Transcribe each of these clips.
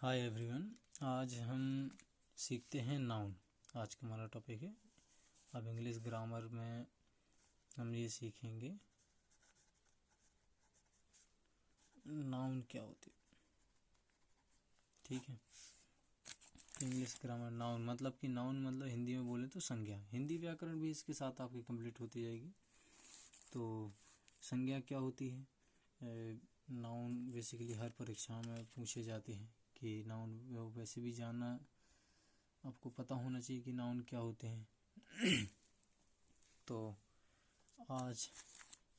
Hi everyone. आज हम सीखते हैं नाउन। आज का हमारा टॉपिक है। अब इंग्लिश ग्रामर में हम ये सीखेंगे नाउन क्या होती है। ठीक है, इंग्लिश ग्रामर नाउन मतलब कि नाउन मतलब हिंदी में बोले तो संज्ञा। हिंदी व्याकरण भी इसके साथ आपकी कंप्लीट होती जाएगी। तो संज्ञा क्या होती है? नाउन बेसिकली हर परीक्षा में पूछे जाते हैं कि नाउन, वैसे भी जानना आपको पता होना चाहिए कि नाउन क्या होते हैं। तो आज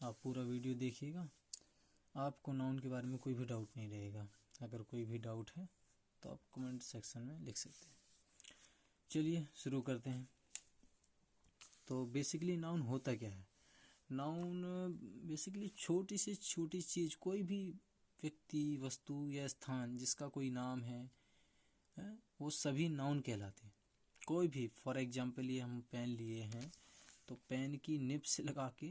आप पूरा वीडियो देखिएगा, आपको नाउन के बारे में कोई भी डाउट नहीं रहेगा। अगर कोई भी डाउट है तो आप कमेंट सेक्शन में लिख सकते हैं। चलिए शुरू करते हैं। तो बेसिकली नाउन होता क्या है? नाउन बेसिकली छोटी से छोटी चीज़, कोई भी व्यक्ति, वस्तु या स्थान जिसका कोई नाम है, वो सभी नाउन कहलाते हैं। कोई भी, फॉर एग्जांपल ये हम पेन लिए हैं तो पेन की निब से लगा के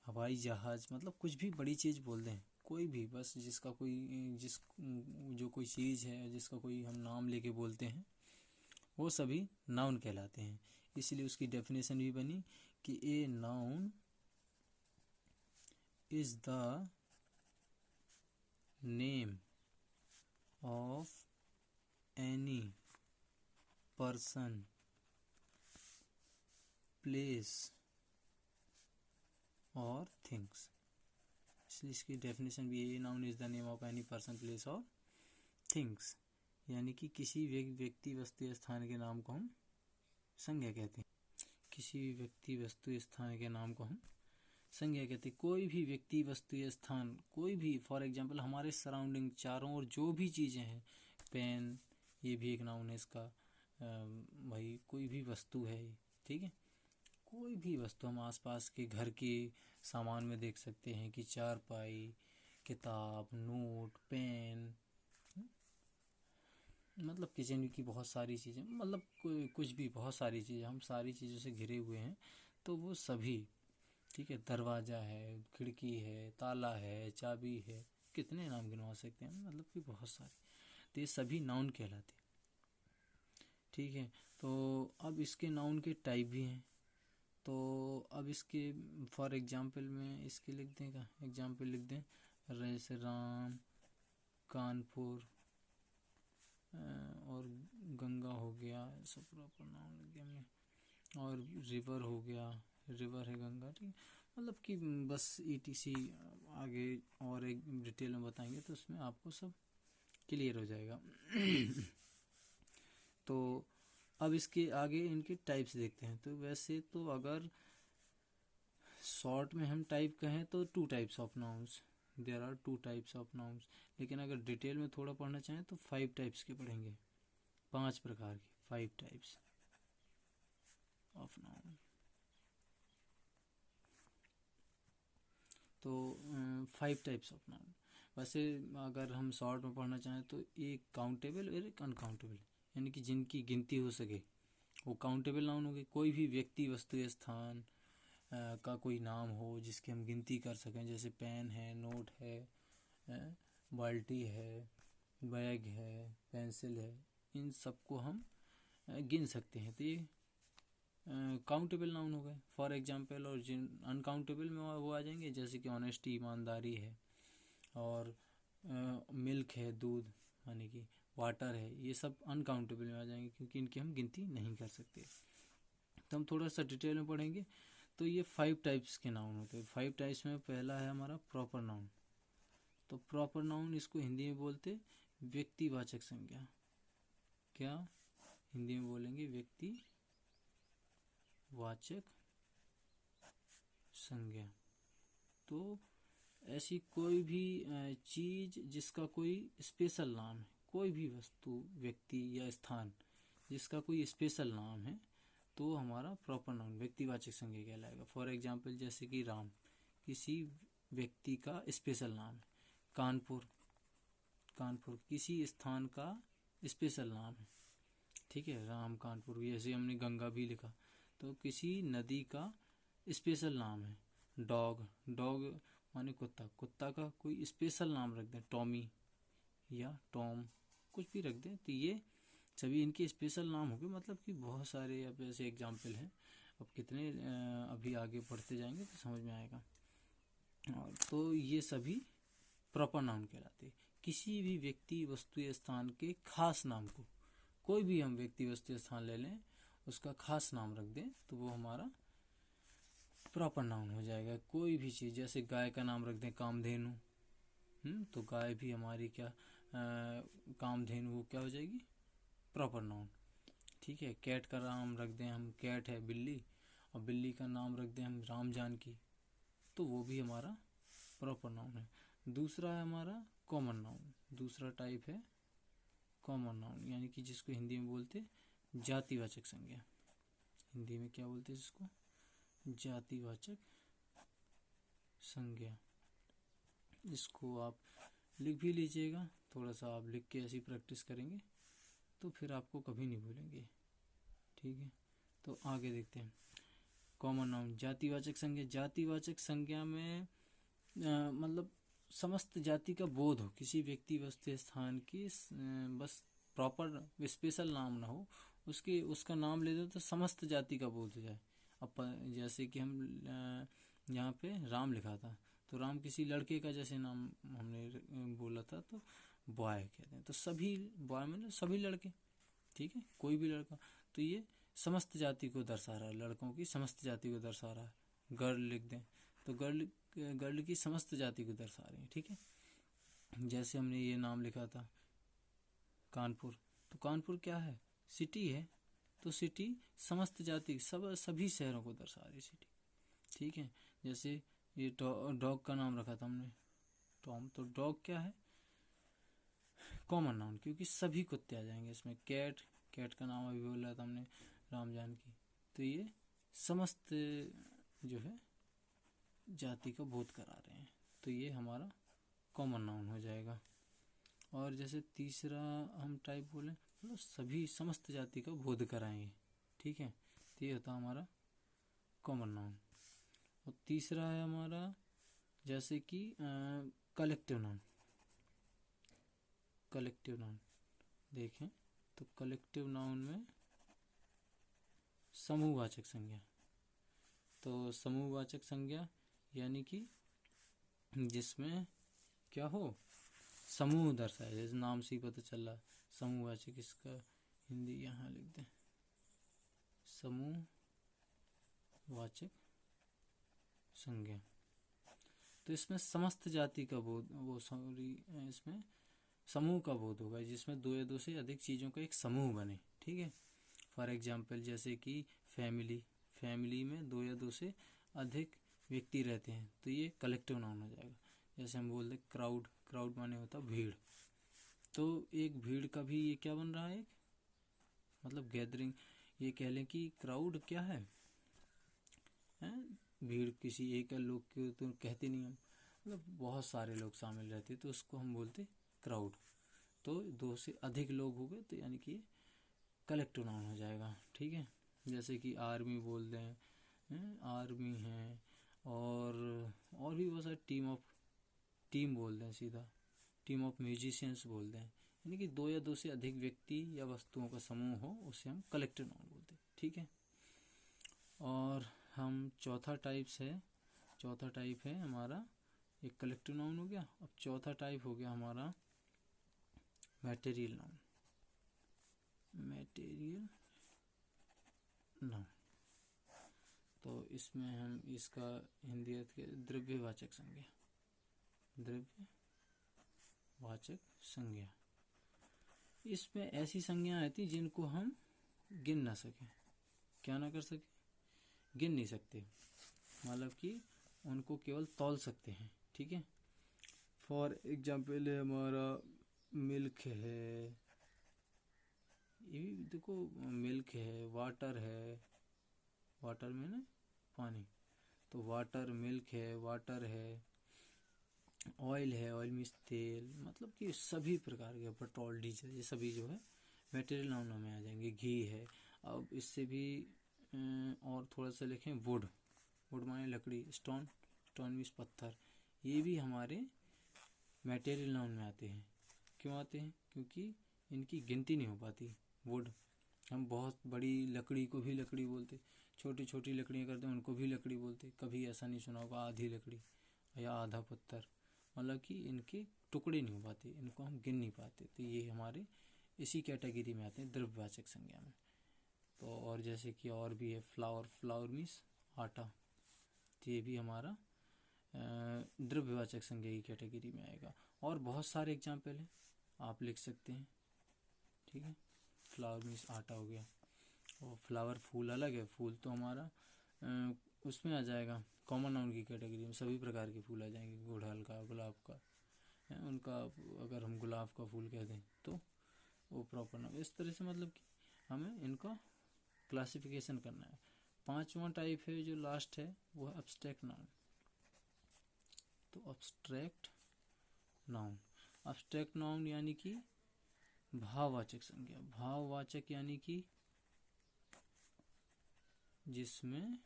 हवाई जहाज, मतलब कुछ भी बड़ी चीज़ बोल दें, कोई भी, बस जिसका कोई जो कोई चीज़ है जिसका कोई हम नाम लेके बोलते हैं वो सभी नाउन कहलाते हैं। इसलिए उसकी डेफिनेशन भी बनी कि a noun is the name of any person, place और थिंग्स। इसलिए इसकी डेफिनेशन भी है, noun is the name of any person, place और थिंग्स। यानी कि किसी व्यक्ति, वस्तु या स्थान के नाम को हम संज्ञा कहते हैं। किसी भी व्यक्ति, वस्तु, स्थान के नाम को हम संज्ञा कहते हैं। कोई भी व्यक्ति, वस्तु या स्थान, कोई भी, फॉर एग्जांपल हमारे सराउंडिंग चारों ओर जो भी चीज़ें हैं, पेन, ये भी एक नाउन है इसका। भाई कोई भी वस्तु है, ठीक है, कोई भी वस्तु हम आसपास के घर के सामान में देख सकते हैं कि चारपाई, किताब, नोट, पेन, मतलब किचन की बहुत सारी चीज़ें, मतलब कुछ भी, बहुत सारी चीज़ें, हम सारी चीज़ों से घिरे हुए हैं। तो वो सभी, ठीक है, दरवाज़ा है, खिड़की है, ताला है, चाबी है, कितने नाम गिनवा सकते हैं, मतलब कि बहुत सारे। तो ये सभी नाउन कहलाते हैं। ठीक है, तो अब इसके नाउन के टाइप भी हैं। तो अब इसके फॉर एग्जांपल में इसके लिख दें, का एग्जांपल लिख दें, जैसे राम, कानपुर, और गंगा हो गया, सब प्रॉपर नाउन लिख दिया हमने। और रिवर हो गया, रिवर है गंगा, ठीक है। मतलब कि बस ETC आगे और एक डिटेल में बताएंगे तो उसमें आपको सब क्लियर हो जाएगा। तो अब इसके आगे इनके टाइप्स देखते हैं। तो वैसे तो अगर शॉर्ट में हम टाइप कहें तो 2 types of nouns, there are 2 types of nouns. लेकिन अगर डिटेल में थोड़ा पढ़ना चाहें तो 5 टाइप्स के पढ़ेंगे, 5 प्रकार के, 5 टाइप्स ऑफ नाउन। तो 5 टाइप्स ऑफ नाउन। वैसे अगर हम शॉर्ट में पढ़ना चाहें तो एक काउंटेबल और एक अनकाउंटेबल, यानी कि जिनकी गिनती हो सके वो काउंटेबल नाउन हो गए। कोई भी व्यक्ति, वस्तु या स्थान का कोई नाम हो जिसकी हम गिनती कर सकें, जैसे पेन है, नोट है, बाल्टी है, बैग है, पेंसिल है, इन सबको हम गिन सकते हैं। तो ये काउंटेबल नाउन हो गए फॉर एग्जांपल। और जिन अनकाउंटेबल में वो आ जाएंगे, जैसे कि ऑनेस्टी, ईमानदारी है, और मिल्क है, दूध, यानी कि वाटर है, ये सब अनकाउंटेबल में आ जाएंगे क्योंकि इनकी हम गिनती नहीं कर सकते। तो हम थोड़ा सा डिटेल में पढ़ेंगे। तो ये 5 टाइप्स के नाउन होते हैं। 5 टाइप्स में पहला है हमारा प्रॉपर नाउन। तो प्रॉपर नाउन, इसको हिंदी में बोलते व्यक्तिवाचक संज्ञा। क्या हिंदी में बोलेंगे? व्यक्तिवाचक संज्ञा। तो ऐसी कोई भी चीज जिसका कोई स्पेशल नाम है, कोई भी वस्तु, व्यक्ति या स्थान जिसका कोई स्पेशल नाम है, तो हमारा प्रॉपर नाउन व्यक्तिवाचक संज्ञा कहलाएगा। फॉर एग्जांपल जैसे कि राम, किसी व्यक्ति का स्पेशल नाम है। कानपुर, कानपुर किसी स्थान का स्पेशल नाम है, ठीक है। राम कानपुर, जैसे हमने गंगा भी लिखा, तो किसी नदी का स्पेशल नाम है। डॉग, डॉग माने कुत्ता, कुत्ता का कोई स्पेशल नाम रख दें, टॉमी या टॉम, कुछ भी रख दें, तो ये सभी इनके स्पेशल नाम हो गए। मतलब कि बहुत सारे अब ऐसे एग्जाम्पल हैं, अब कितने अभी आगे पढ़ते जाएंगे तो समझ में आएगा। और तो ये सभी प्रॉपर नाउन कहलाते हैं। किसी भी व्यक्ति वस्तु या स्थान के खास नाम को, कोई भी हम व्यक्ति वस्तु या स्थान ले लें, उसका खास नाम रख दें तो वो हमारा प्रॉपर नाउन हो जाएगा। कोई भी चीज़, जैसे गाय का नाम रख दें कामधेनु, तो गाय भी हमारी क्या कामधेनु, वो क्या हो जाएगी, प्रॉपर नाउन। ठीक है। कैट का नाम रख दें हम, कैट है बिल्ली, और बिल्ली का नाम रख दें हम राम जानकी, तो वो भी हमारा प्रॉपर नाउन है। दूसरा है हमारा कॉमन नाउन। दूसरा टाइप है कॉमन नाउन, यानी कि जिसको हिंदी में बोलते जातिवाचक संज्ञा। हिंदी में क्या बोलते हैं जिसको, जातिवाचक संज्ञा। इसको आप लिख भी लीजिएगा, थोड़ा सा आप लिख के ऐसी प्रैक्टिस करेंगे तो फिर आपको कभी नहीं भूलेंगे। ठीक है, तो आगे देखते हैं। कॉमन नाउन, जातिवाचक संज्ञा। जातिवाचक संज्ञा में मतलब समस्त जाति का बोध हो, किसी व्यक्ति वस्तु स्थान की बस प्रॉपर स्पेशल नाम ना हो, उसका नाम ले दो तो समस्त जाति का बोध हो जाए। अब जैसे कि हम यहाँ पे राम लिखा था, तो राम किसी लड़के का जैसे नाम हमने बोला था, तो बॉय कहते हैं, तो सभी बॉय में सभी लड़के, ठीक है, कोई भी लड़का, तो ये समस्त जाति को दर्शा रहा है, लड़कों की समस्त जाति को दर्शा रहा है। गर्ल लिख दें तो गर्ल की समस्त जाति को दर्शा रहे हैं। ठीक है, जैसे हमने ये नाम लिखा था कानपुर, तो कानपुर क्या है, सिटी है, तो सिटी समस्त जाति सभी शहरों को दर्शा रही सिटी। ठीक है, जैसे ये डॉग का नाम रखा था हमने टॉम, तो डॉग क्या है, कॉमन नाउन, क्योंकि सभी कुत्ते आ जाएंगे इसमें। कैट का नाम अभी बोला था हमने राम जानकी, तो ये समस्त जो है जाति को बोध करा रहे हैं, तो ये हमारा कॉमन नाउन हो जाएगा। और जैसे तीसरा हम टाइप बोले, मतलब सभी समस्त जाति का बोध कराएंगे। ठीक है, तो ये होता हमारा कॉमन नाउन। और तीसरा है हमारा जैसे कि कलेक्टिव नाउन। कलेक्टिव नाउन देखें तो कलेक्टिव नाउन में समूहवाचक संज्ञा। तो समूहवाचक संज्ञा यानी कि जिसमें क्या हो, समूह दर्शाए, जैसे नाम से ही पता चल रहा समूहवाचक, इसका हिंदी यहाँ लिख दें समूहवाचक संज्ञा। तो इसमें समस्त जाति का बोध, इसमें समूह का बोध होगा, जिसमें दो या दो से अधिक चीज़ों का एक समूह बने। ठीक है, फॉर एग्जाम्पल जैसे कि फैमिली में दो या दो से अधिक व्यक्ति रहते हैं, तो ये कलेक्टिव नाउन हो जाएगा। जैसे हम बोलते क्राउड माने होता भीड़, तो एक भीड़ का भी ये क्या बन रहा है, एक मतलब गैदरिंग, ये कह लें कि क्राउड क्या है, भीड़ किसी एक लोग को तो कहते नहीं हम, मतलब बहुत सारे लोग शामिल रहते, तो उसको हम बोलते क्राउड। तो दो से अधिक लोग हो गए, तो यानी कि कलेक्टिव नाउन हो जाएगा। ठीक है, जैसे कि आर्मी बोल दें, आर्मी है, और भी बहुत सारे टीम बोल दें, सीधा टीम ऑफ म्यूजिशियंस बोल दें, यानी कि दो या दो से अधिक व्यक्ति या वस्तुओं का समूह हो, उसे हम कलेक्टिव नाउन बोलते हैं। ठीक है, और हम चौथा टाइप है हमारा, एक कलेक्टिव नाउन हो गया। अब चौथा टाइप हो गया हमारा मैटेरियल नाउन। तो इसमें हम इसका हिंदी अर्थ के द्रव्यवाचक संज्ञा। इसमें ऐसी संज्ञा आती जिनको हम गिन ना सकें, क्या ना कर सके, गिन नहीं सकते, मतलब कि उनको केवल तौल सकते हैं। ठीक है, फॉर एग्जाम्पल है हमारा मिल्क है, ये भी देखो मिल्क है, वाटर है, वाटर में ना पानी, तो वाटर, मिल्क है, वाटर है, ऑयल है, ऑयल मीन्स तेल, मतलब कि सभी प्रकार के, पेट्रोल, डीजल, ये सभी जो है मटेरियल नाउन में आ जाएंगे। घी है, अब इससे भी और थोड़ा सा लिखें, वुड माने लकड़ी, स्टोन मीन्स पत्थर, ये भी हमारे मटेरियल नाउन में आते हैं। क्यों आते हैं, क्योंकि इनकी गिनती नहीं हो पाती। वुड, हम बहुत बड़ी लकड़ी को भी लकड़ी बोलते, छोटी छोटी लकड़ियाँ करते हैं उनको भी लकड़ी बोलते। कभी ऐसा नहीं सुना होगा आधी लकड़ी या आधा पत्थर, मतलब कि इनके टुकड़े नहीं हो पाते, इनको हम गिन नहीं पाते। तो ये हमारे इसी कैटेगरी में आते हैं द्रव्यवाचक संज्ञा में। तो और जैसे कि और भी है फ्लावर, फ्लावर मीन्स आटा, तो ये भी हमारा द्रव्यवाचक संज्ञा की कैटेगरी में आएगा। और बहुत सारे एग्जाम्पल हैं, आप लिख सकते हैं, ठीक है। फ्लावर मीन्स आटा हो गया, और फ्लावर फूल अलग है, फूल तो हमारा उसमें आ जाएगा कॉमन नाउन की कैटेगरी में, सभी प्रकार के फूल आ जाएंगे, गुड़हल का, गुलाब का है उनका, अगर हम गुलाब का फूल कह दें तो वो प्रॉपर नाउन। इस तरह से मतलब कि हमें इनका क्लासिफिकेशन करना है। पांचवा टाइप है जो लास्ट है वो है एब्स्ट्रैक्ट नाउन। तो एब्स्ट्रैक्ट नाउन, एब्स्ट्रैक्ट नाउन यानी कि भाववाचक संज्ञा। भाववाचक यानी कि जिसमें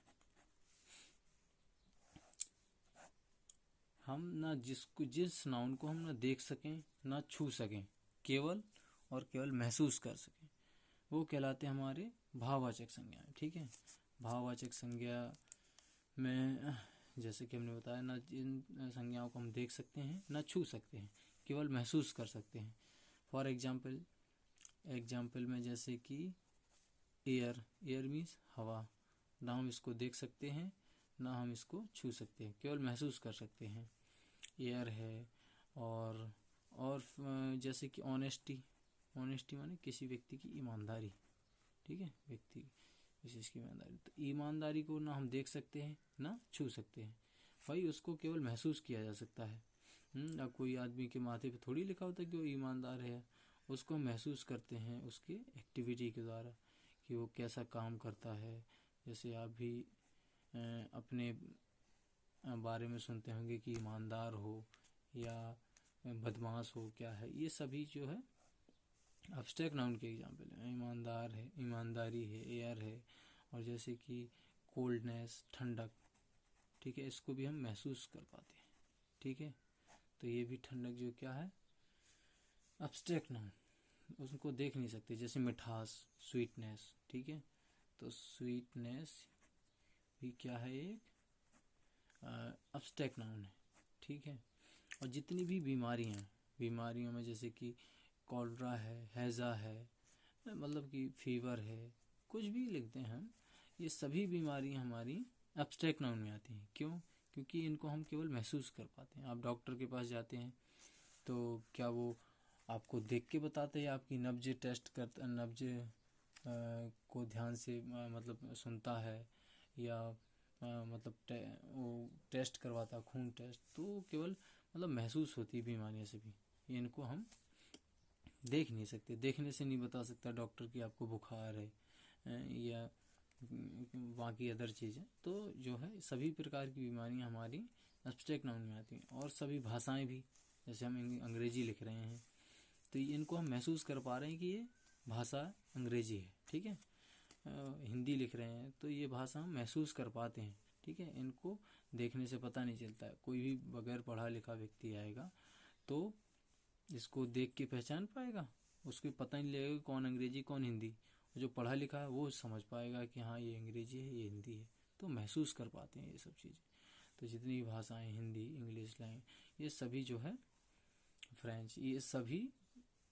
हम ना जिस नाउन को हम ना देख सकें ना छू सकें, केवल और केवल महसूस कर सकें, वो कहलाते हैं हमारे भाववाचक संज्ञा। ठीक है, भाववाचक संज्ञा में जैसे कि हमने बताया ना, जिन संज्ञाओं को हम देख सकते हैं ना छू सकते हैं, केवल महसूस कर सकते हैं। फॉर एग्जाम्पल में जैसे कि एयर, एयर मीन्स हवा, ना हम इसको देख सकते हैं ना हम इसको छू सकते हैं, केवल महसूस कर सकते हैं, एयर है। और जैसे कि ऑनेस्टी, ऑनेस्टी माने किसी व्यक्ति की ईमानदारी, ठीक है, व्यक्ति विशेष की ईमानदारी। तो ईमानदारी को ना हम देख सकते हैं ना छू सकते हैं, भाई उसको केवल महसूस किया जा सकता है। अब कोई आदमी के माथे पे थोड़ी लिखा होता है कि वो ईमानदार है, उसको महसूस करते हैं उसके एक्टिविटी के द्वारा कि वो कैसा काम करता है। जैसे आप भी अपने बारे में सुनते होंगे कि ईमानदार हो या बदमाश हो, क्या है, ये सभी जो है एब्स्ट्रैक्ट नाउन के एग्जाम्पल है। ईमानदार है, ईमानदारी है, एयर है, और जैसे कि कोल्डनेस, ठंडक, ठीक है, इसको भी हम महसूस कर पाते हैं। ठीक है, तो ये भी ठंडक जो क्या है एब्स्ट्रैक्ट नाउन, उसको देख नहीं सकते। जैसे मिठास, स्वीटनेस, ठीक है, तो स्वीटनेस भी क्या है, एक एब्स्ट्रैक्ट नाउन है। ठीक है, और जितनी भी बीमारियों में जैसे कि कॉलरा है, हैजा है, मतलब कि फीवर है, कुछ भी लिखते हैं हम, ये सभी बीमारियां हमारी एब्स्ट्रैक्ट नाउन में आती हैं। क्यों? क्योंकि इनको हम केवल महसूस कर पाते हैं। आप डॉक्टर के पास जाते हैं तो क्या वो आपको देख के बताते हैं, आपकी नब्ज टेस्ट करता, नब्ज को ध्यान से मतलब सुनता है, या मतलब वो टेस्ट करवाता, खून टेस्ट, तो केवल मतलब महसूस होती है बीमारियां सभी। इनको हम देख नहीं सकते, देखने से नहीं बता सकता डॉक्टर कि आपको बुखार है या बाकी अदर चीज़ें। तो जो है सभी प्रकार की बीमारियां हमारी एब्स्ट्रैक्ट नाउन में आती हैं। और सभी भाषाएं भी, जैसे हम अंग्रेजी लिख रहे हैं तो इनको हम महसूस कर पा रहे हैं कि ये भाषा अंग्रेजी है। ठीक है, हिंदी लिख रहे हैं तो ये भाषा हम महसूस कर पाते हैं। ठीक है, इनको देखने से पता नहीं चलता है। कोई भी बगैर पढ़ा लिखा व्यक्ति आएगा तो इसको देख के पहचान पाएगा, उसको पता नहीं लगेगा कौन अंग्रेजी कौन हिंदी। जो पढ़ा लिखा है वो समझ पाएगा कि हाँ ये अंग्रेजी है ये हिंदी है, तो महसूस कर पाते हैं ये सब चीज़ें। तो जितनी भाषाएं, हिंदी, इंग्लिश, लैंग्वेज, ये सभी जो है फ्रेंच, ये सभी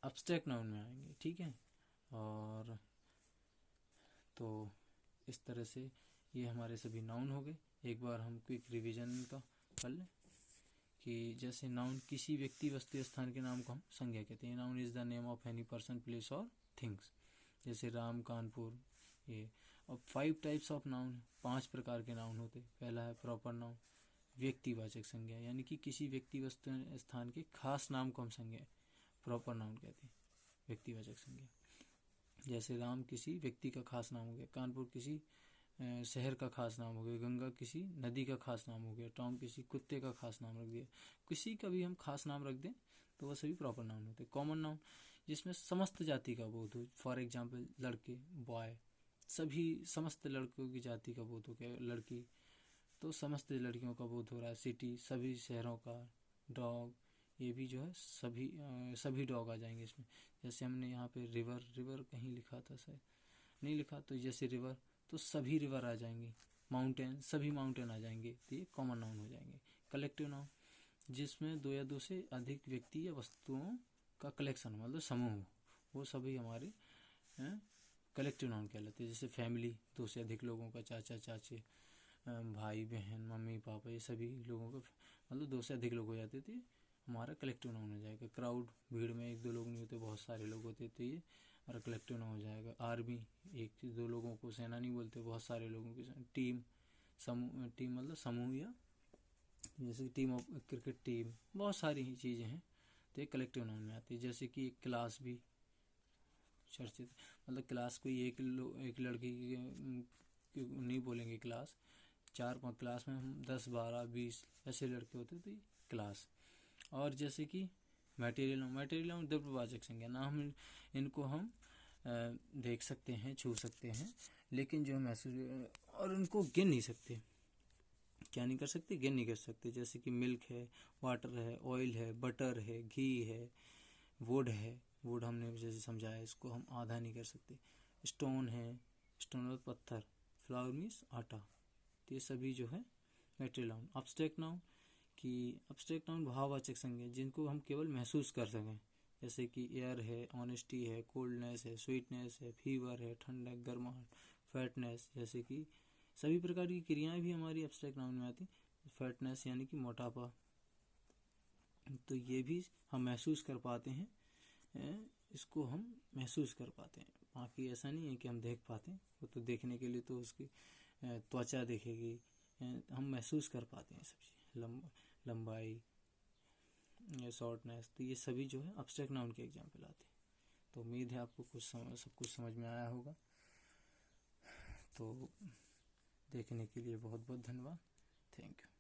एब्स्ट्रैक्ट नाउन में आएंगे। ठीक है, और तो इस तरह से ये हमारे सभी नाउन हो गए। एक बार हम क्विक रिवीजन का कर लें कि जैसे नाउन किसी व्यक्ति, वस्तु, स्थान के नाम को हम संज्ञा कहते हैं। Noun is the name of any person, place और थिंग्स, जैसे राम, कानपुर, ये। और 5 टाइप्स ऑफ नाउन, 5 प्रकार के नाउन होते। पहला है प्रॉपर नाउन, व्यक्तिवाचक संज्ञा, यानी कि किसी व्यक्ति, वस्तु, स्थान के खास नाम को हम संज्ञा प्रॉपर नाउन कहते हैं, व्यक्तिवाचक संज्ञा। जैसे राम किसी व्यक्ति का खास नाम हो गया, कानपुर किसी शहर का खास नाम हो गया, गंगा किसी नदी का खास नाम हो गया, टॉम किसी कुत्ते का खास नाम रख दिया। किसी का भी हम खास नाम रख दें तो वह सभी प्रॉपर नाउन होते हैं। कॉमन नाउन जिसमें समस्त जाति का बोध हो, फॉर एग्जाम्पल लड़के, बॉय, सभी समस्त लड़कों की जाति का बोध हो गया। लड़की तो समस्त लड़कियों का बोध हो रहा है। सिटी, सभी शहरों का। डॉग ये भी जो है सभी डॉग आ जाएंगे इसमें। जैसे हमने यहाँ पे रिवर कहीं लिखा था, शायद नहीं लिखा, तो जैसे रिवर तो सभी रिवर आ जाएंगे। माउंटेन, सभी माउंटेन आ जाएंगे, तो ये कॉमन नाउन हो जाएंगे। कलेक्टिव नाउन जिसमें दो या दो से अधिक व्यक्ति या वस्तुओं का कलेक्शन मतलब समूह हो, वो सभी हमारे कलेक्टिव नाउन कहलाते हैं। जैसे फैमिली, दो से अधिक लोगों का, चाचा चाची, भाई बहन, मम्मी पापा, ये सभी लोगों का मतलब दो से अधिक लोग हो जाते थे, हमारा कलेक्टिव नाउन हो जाएगा। क्राउड, भीड़ में एक दो लोग नहीं होते, बहुत सारे लोग होते, तो ये हमारा कलेक्टिव नाउन हो जाएगा। आर्मी, एक दो लोगों को सेना नहीं बोलते, बहुत सारे लोगों की। टीम, समूह, टीम मतलब समूह, या जैसे टीम ऑफ क्रिकेट टीम, बहुत सारी ही चीज़ें हैं, तो ये कलेक्टिव नाउन में आती है। जैसे कि एक क्लास भी चर्चित, मतलब क्लास कोई एक लड़की की नहीं बोलेंगे क्लास, 4-5 क्लास में हम 10 12 20 ऐसे लड़के होते, तो ये क्लास। और जैसे कि मटेरियल नाउन द्रव्यवाचक संज्ञा ना, हम इनको हम देख सकते हैं, छू सकते हैं, लेकिन जो महसूस और उनको गिन नहीं सकते। क्या नहीं कर सकते? गिन नहीं कर सकते। जैसे कि मिल्क है, वाटर है, ऑयल है, बटर है, घी है, वुड है, वुड हमने जैसे समझाया, इसको हम आधा नहीं कर सकते। स्टोन है, स्टोन और पत्थर, फ्लावर मीन्स आटा, तो ये सभी जो है मटेरियल नाउन। अब्स्ट्रैक्ट नाउन कि अब्स्ट्रैक्ट नाउन भाववाचक संज्ञा जिनको हम केवल महसूस कर सकें, जैसे कि एयर है, ऑनेस्टी है, कोल्डनेस है, स्वीटनेस है, फीवर है, ठंडक, गर्माहट, फैटनेस, जैसे कि सभी प्रकार की क्रियाएं भी हमारी एब्स्ट्रैक्ट नाउन में आती। फैटनेस यानी कि मोटापा, तो ये भी हम महसूस कर पाते हैं, इसको हम महसूस कर पाते हैं। बाकी ऐसा नहीं है कि हम देख पाते हैं, वो तो देखने के लिए तो उसकी त्वचा देखेगी, हम महसूस कर पाते हैं सब चीज़, लंबाई या शॉर्टनेस, तो ये सभी जो है एब्स्ट्रैक्ट नाउन के एग्जाम्पल आते हैं। तो उम्मीद है आपको सब कुछ समझ में आया होगा। तो देखने के लिए बहुत बहुत धन्यवाद। Thank you.